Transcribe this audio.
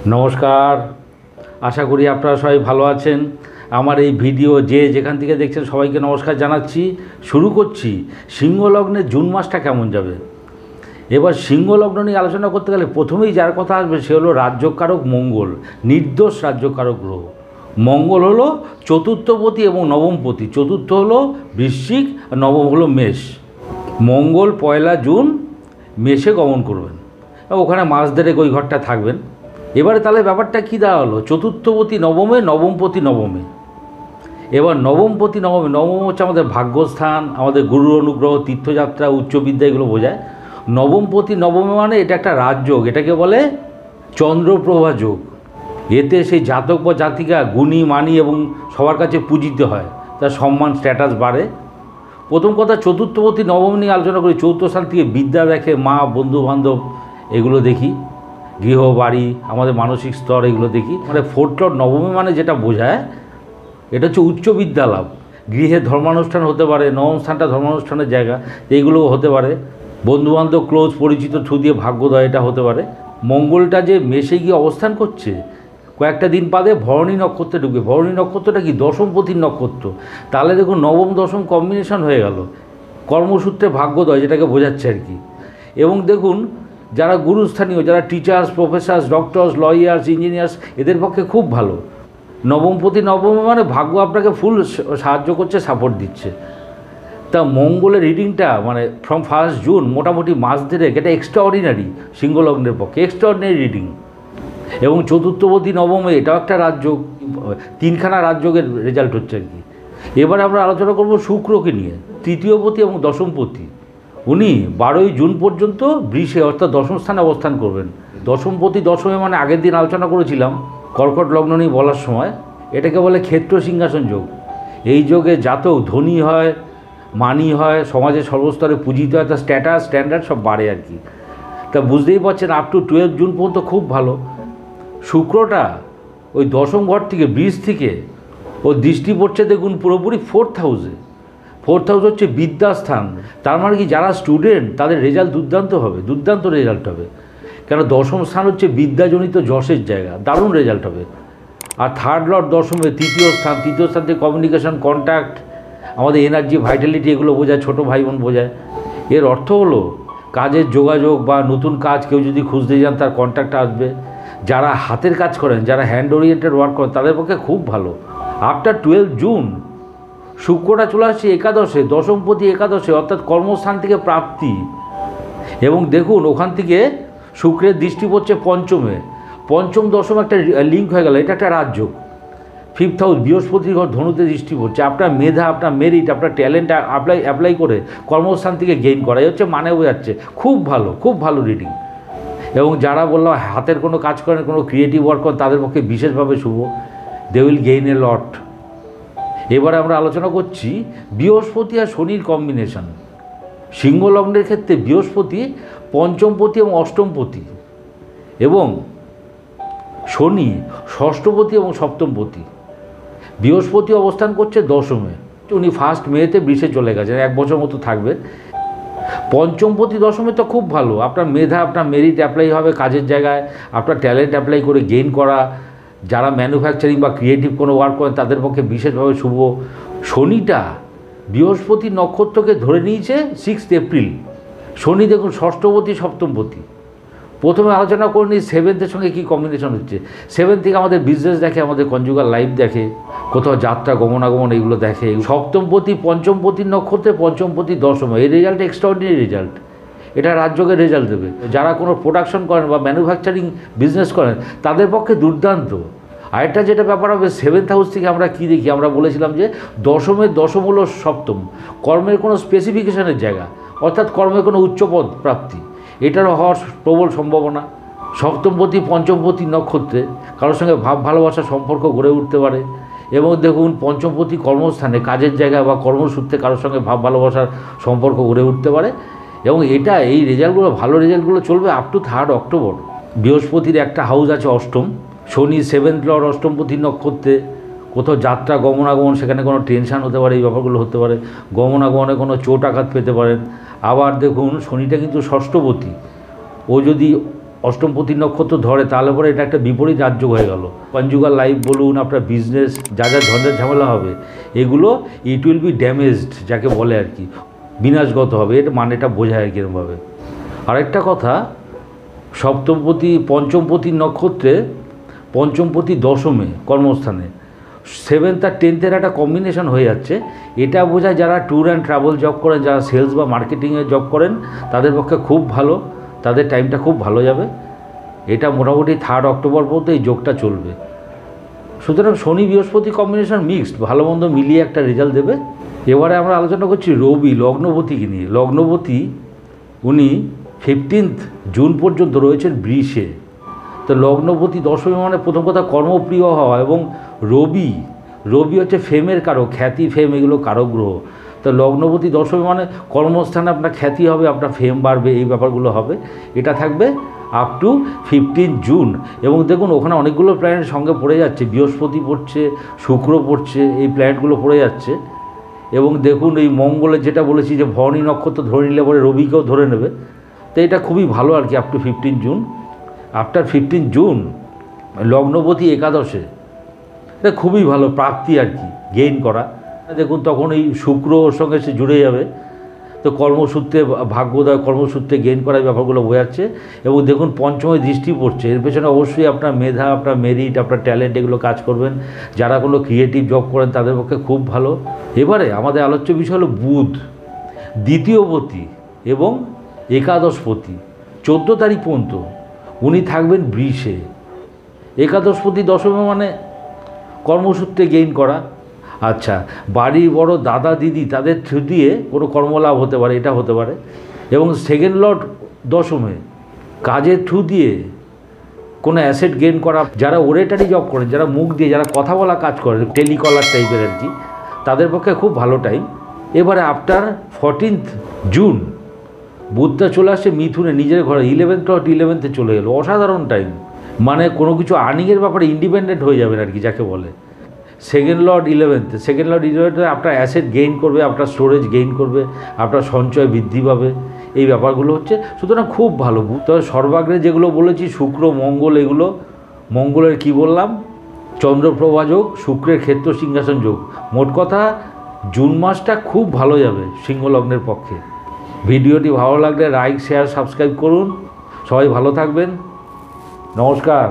নমস্কার, আশা করি আপনারা সবাই ভালো আছেন। আমার এই ভিডিও যে যেখান থেকে দেখছেন সবাইকে নমস্কার জানাচ্ছি। শুরু করছি সিংহ লগ্নের জুন মাসটা কেমন যাবে। এবার সিংহ লগ্ন নিয়ে আলোচনা করতে গেলে প্রথমেই যার কথা আসবে সে হলো রাজ্যকারক মঙ্গল, নির্দোষ রাজ্যকারক গ্রহ। মঙ্গল হলো চতুর্থপতি এবং নবমপতি। চতুর্থ হলো বৃশ্চিক, নবম হলো মেষ। মঙ্গল 1 জুন মেষে গমন করবেন, ওখানে মাস দেড়েক ওই ঘরটা থাকবেন। এবারে তাহলে ব্যাপারটা কী দেওয়া হলো, চতুর্থপতি নবমে, নবমপতি নবমে। এবার নবমপতি নবমে, নবম হচ্ছে আমাদের ভাগ্যস্থান, আমাদের গুরুর অনুগ্রহ, তীর্থযাত্রা, উচ্চবিদ্যা এগুলো বোঝায়। নবমপতি নবমে মানে এটা একটা রাজযোগ, এটাকে বলে চন্দ্রপ্রভা যোগ। এতে সেই জাতক বা জাতিকা গুণী মানি এবং সবার কাছে পূজিত হয়, তার সম্মান স্ট্যাটাস বাড়ে। প্রথম কথা, চতুর্থপতি নবম নিয়ে আলোচনা করি। চতুর্থ স্থান থেকে বিদ্যা দেখে, মা, বন্ধুবান্ধব এগুলো দেখি, গৃহ বাড়ি, আমাদের মানসিক স্তর এগুলো দেখি। মানে ফোর্থ লর্ড নবমী মানে যেটা বোঝায় এটা হচ্ছে উচ্চ বিদ্যা লাভ। গৃহে ধর্মানুষ্ঠান হতে পারে, নবম স্থানটা ধর্মানুষ্ঠানের জায়গা, এইগুলোও হতে পারে। বন্ধুবান্ধব, ক্লোজ পরিচিত থ্রু দিয়ে ভাগ্যোদয় এটা হতে পারে। মঙ্গলটা যে মেষে গিয়ে অবস্থান করছে, কয়েকটা দিন বাদে ভরণী নক্ষত্রে ঢুকবে। ভরণী নক্ষত্রটা কি দশমপতির নক্ষত্র। তাহলে দেখুন নবম দশম কম্বিনেশন হয়ে গেল, কর্মসূত্রে ভাগ্যোদয় যেটাকে বোঝাচ্ছে আর কি। এবং দেখুন যারা গুরুস্থানীয়, যারা teachers, Professor's, doctors, lawyers, engineers, এদের পক্ষে খুব ভালো। নবমপতি নবমে মানে ভাগ্য আপনাকে ফুল সাহায্য করছে, সাপোর্ট দিচ্ছে। তা মঙ্গলের রিডিংটা মানে ফ্রম 1 জুন মোটামুটি মাস দেড়েক, এটা এক্সট্রাঅর্ডিনারি সিংহলগ্নের পক্ষে, এক্সট্রাঅর্ডিনারি রিডিং। এবং চতুর্থপতি নবমে এটাও একটা রাজযোগ, 3খানা রাজযোগের রেজাল্ট হচ্ছে আর কি। এবারে আমরা আলোচনা করব শুক্রকে নিয়ে। তৃতীয়পতি এবং দশমপতি উনি 12 জুন পর্যন্ত বৃষে অর্থাৎ দশম স্থানে অবস্থান করবেন। দশমপতি দশমে মানে আগের দিন আলোচনা করেছিলাম কর্কট লগ্ন নিয়ে বলার সময়, এটাকে বলে ক্ষেত্র সিংহাসন যোগ। এই যোগে জাতক ধনী হয়, মানি হয়, সমাজে সর্বস্তরে পূজিত হয়, তার স্ট্যাটাস স্ট্যান্ডার্ড সব বাড়ে আর কি। তা বুঝতেই পারছেন আপ টু 12 জুন পর্যন্ত খুব ভালো। শুক্রটা ওই দশম ঘর থেকে, বৃষ থেকে ও দৃষ্টি পড়ছে দেখুন পুরোপুরি 4th হাউসে। 4th হাউস হচ্ছে বিদ্যাস্থান। তার মানে কি যারা স্টুডেন্ট তাদের রেজাল্ট দুর্দান্ত হবে, দুর্দান্ত রেজাল্ট হবে। কেন দশম স্থান হচ্ছে বিদ্যাজনিত যশের জায়গা, দারুণ রেজাল্ট হবে। আর থার্ড লর্ড দশমে, তৃতীয় স্থান থেকে কমিউনিকেশন, কন্ট্যাক্ট, আমাদের এনার্জি, ভাইটালিটি এগুলো বোঝায়, ছোটো ভাই বোন বোঝায়। এর অর্থ হলো কাজের যোগাযোগ বা নতুন কাজ কেউ যদি খুঁজতে যান তার কন্ট্যাক্ট আসবে। যারা হাতের কাজ করেন, যারা হ্যান্ড ওরিয়েন্টেড ওয়ার্ক করেন তাদের পক্ষে খুব ভালো। আফটার 12 জুন শুক্রটা চলে আসছে একাদশে, দশমপতি একাদশে, অর্থাৎ কর্মস্থান থেকে প্রাপ্তি। এবং দেখুন ওখান থেকে শুক্রের দৃষ্টি পড়ছে পঞ্চমে, পঞ্চম দশম একটা লিঙ্ক হয়ে গেল, এটা একটা রাজযোগ। 5th হাউস, বৃহস্পতির ঘর ধনুতে দৃষ্টি পড়ছে। আপনার মেধা, আপনার মেরিট, আপনার ট্যালেন্ট অ্যাপ্লাই করে কর্মস্থান থেকে গেইন করা, এই হচ্ছে মানে বোঝাচ্ছে। খুব ভালো, খুব ভালো রিডিং। এবং যারা বললাম হাতের কোনো কাজ করেন, কোনো ক্রিয়েটিভ ওয়ার্ক করেন, তাদের পক্ষে বিশেষভাবে শুভ। দে উইল গেইন এ লট। এবারে আমরা আলোচনা করছি বৃহস্পতি আর শনির কম্বিনেশন। সিংহ লগ্নের ক্ষেত্রে বৃহস্পতি পঞ্চমপতি এবং অষ্টমপতি, এবং শনি ষষ্ঠপতি এবং সপ্তমপতি। বৃহস্পতি অবস্থান করছে দশমে, উনি 1 মেতে বৃষে চলে গেছেন, 1 বছর মতো থাকবে। পঞ্চমপতি দশমে তো খুব ভালো, আপনার মেধা, আপনার মেরিট অ্যাপ্লাই হবে কাজের জায়গায়, আপনার ট্যালেন্ট অ্যাপ্লাই করে গেইন করা। যারা ম্যানুফ্যাকচারিং বা ক্রিয়েটিভ কোনো ওয়ার্ক করেন তাদের পক্ষে বিশেষভাবে শুভ। শনিটা বৃহস্পতি নক্ষত্রকে ধরে নিয়েছে 6 এপ্রিল। শনি দেখুন ষষ্ঠপতি সপ্তমপতি। প্রথমে আলোচনা করে নিই 7th সঙ্গে কী কম্বিনেশন হচ্ছে। 7 থেকে আমাদের বিজনেস দেখে, আমাদের কনজুগাল লাইফ দেখে, কোথাও যাত্রা গমনাগমন এগুলো দেখে। সপ্তমপতি পঞ্চমপতির নক্ষত্রে, পঞ্চমপতি দশমে, এই রেজাল্ট এক্সট্রাঅর্ডিনারি রেজাল্ট। এটা রাজযোগের রেজাল্ট দেবে। যারা কোনো প্রোডাকশন করেন বা ম্যানুফ্যাকচারিং বিজনেস করেন তাদের পক্ষে দুর্দান্ত। আরেকটা যেটা ব্যাপার হবে, 7th হাউস থেকে আমরা কী দেখি, আমরা বলেছিলাম যে দশমের দশম হলো সপ্তম, কর্মের কোনো স্পেসিফিকেশনের জায়গা, অর্থাৎ কর্মের কোনো উচ্চপদ প্রাপ্তি, এটারও হওয়ার প্রবল সম্ভাবনা। সপ্তমপতি পঞ্চমপতি নক্ষত্রে কারোর সঙ্গে ভাব ভালোবাসার সম্পর্ক গড়ে উঠতে পারে। এবং দেখুন পঞ্চমপতি কর্মস্থানে, কাজের জায়গা বা কর্মসূত্রে কারোর সঙ্গে ভাব ভালোবাসার সম্পর্ক গড়ে উঠতে পারে। এবং এটা, এই রেজাল্টগুলো, ভালো রেজাল্টগুলো চলবে আপ টু 3 অক্টোবর। বৃহস্পতির একটা হাউস আছে অষ্টম, শনি 7th লর্ড অষ্টমপতি নক্ষত্রে, কোথাও যাত্রা গমনাগমন, সেখানে কোনো টেনশান হতে পারে, এই ব্যাপারগুলো হতে পারে। গমনাগমনে কোনো চোট আঘাত পেতে পারেন। আবার দেখুন শনিটা কিন্তু ষষ্ঠপতি, ও যদি অষ্টমপতি নক্ষত্র ধরে তাহলে পরে এটা একটা বিপরীত রাজযোগ হয়ে গেল। কনজুগাল লাইফ বলুন, আপনার বিজনেস যা যা ঝঞ্ঝাট ঝামেলা হবে এগুলো ইট উইল বি ড্যামেজড, যাকে বলে আর কি, বিনাশগত হবে, এটা মানেটা বোঝায় আর কিরমভাবে। আরেকটা কথা, সপ্তমপতি পঞ্চমপতি নক্ষত্রে পঞ্চমপতি দশমে কর্মস্থানে 7th আর 10th একটা কম্বিনেশন হয়ে যাচ্ছে। এটা বোঝায় যারা ট্যুর অ্যান্ড ট্রাভেল জব করেন, যারা সেলস বা মার্কেটিংয়ে জব করেন, তাদের পক্ষে খুব ভালো, তাদের টাইমটা খুব ভালো যাবে। এটা মোটামুটি 3 অক্টোবর পর্যন্ত এই যোগটা চলবে। সুতরাং শনি বৃহস্পতি কম্বিনেশন মিক্সড, ভালো মন্দ মিলিয়ে একটা রেজাল্ট দেবে। এবারে আমরা আলোচনা করছি রবি লগ্নপতিকে নিয়ে। লগ্নপতি উনি 15 জুন পর্যন্ত রয়েছেন বৃষে। তো লগ্নপতি দশমী মানে প্রথম কথা কর্মপ্রিয় হওয়া, এবং রবি হচ্ছে ফেমের কারক, খ্যাতি ফেম এগুলো কারক গ্রহ। তো লগ্নপতি দশমী মানে কর্মস্থানে আপনার খ্যাতি হবে, আপনার ফেম বাড়বে, এই ব্যাপারগুলো হবে। এটা থাকবে আপ টু 15 জুন। এবং দেখুন ওখানে অনেকগুলো প্ল্যানেট সঙ্গে পড়ে যাচ্ছে, বৃহস্পতি পড়ছে, শুক্র পড়ছে, এই প্ল্যানেটগুলো পড়ে যাচ্ছে। এবং দেখুন এই মঙ্গলের যেটা বলেছি যে ভরণী নক্ষত্র ধরে নিলে পরে রবিকেও ধরে নেবে। তো এটা খুবই ভালো আর কি up to 15 June. After 15 June লগ্নপতি একাদশে, এটা খুবই ভালো প্রাপ্তি আর কি, গেইন করা। দেখুন তখন এই শুক্র ওর সঙ্গে সে জুড়ে যাবে, তো কর্মসূত্রে ভাগ্যোদয়, কর্মসূত্রে গেইন করার ব্যাপারগুলো বোঝাচ্ছে। এবং দেখুন পঞ্চমে দৃষ্টি পড়ছে, এর পেছনে অবশ্যই আপনার মেধা, আপনার মেরিট, আপনার ট্যালেন্ট এগুলো কাজ করবেন। যারা কোনো ক্রিয়েটিভ জব করেন তাদের পক্ষে খুব ভালো। এবারে আমাদের আলোচ্য বিষয় হলো বুধ, দ্বিতীয়পতি এবং একাদশপতি। 14 তারিখ পর্যন্ত উনি থাকবেন বৃষে। একাদশপতি দশমে মানে কর্মসূত্রে গেইন করা। আচ্ছা, বাড়ির বড় দাদা দিদি তাদের থ্রু দিয়ে কোনো কর্মলাভ হতে পারে, এটা হতে পারে। এবং সেকেন্ড লর্ড দশমে কাজের থ্রু দিয়ে কোনো অ্যাসেট গেইন করা। যারা ওরেটারি জব করেন, যারা মুখ দিয়ে, যারা কথা বলা কাজ করেন, টেলিকলার টাইপের আর কি, তাদের পক্ষে খুব ভালো টাইম। এবারে আফটার 14 জুন বুধটা চলে আসছে মিথুনে, নিজের ঘরে 11th লর্ড 11th চলে গেল। অসাধারণ টাইম, মানে কোনো কিছু আর্নিংয়ের ব্যাপারে ইন্ডিপেন্ডেন্ট হয়ে যাবেন আর কি, যাকে বলে। সেকেন্ড লর্ড 11th আপনার অ্যাসেট গেইন করবে, আপনার স্টোরেজ গেইন করবে, আপনার সঞ্চয় বৃদ্ধি পাবে, এই ব্যাপারগুলো হচ্ছে। সুতরাং খুব ভালো। তবে সর্বাগ্রে যেগুলো বলেছি শুক্র মঙ্গল, এগুলো মঙ্গলের কি বললাম, চন্দ্রপ্রভা যোগ, শুক্রের ক্ষেত্র সিংহাসন যোগ। মোট কথা জুন মাসটা খুব ভালো যাবে সিংহ লগ্নের পক্ষে। ভিডিওটি ভালো লাগলে লাইক, শেয়ার, সাবস্ক্রাইব করুন। সবাই ভালো থাকবেন। নমস্কার।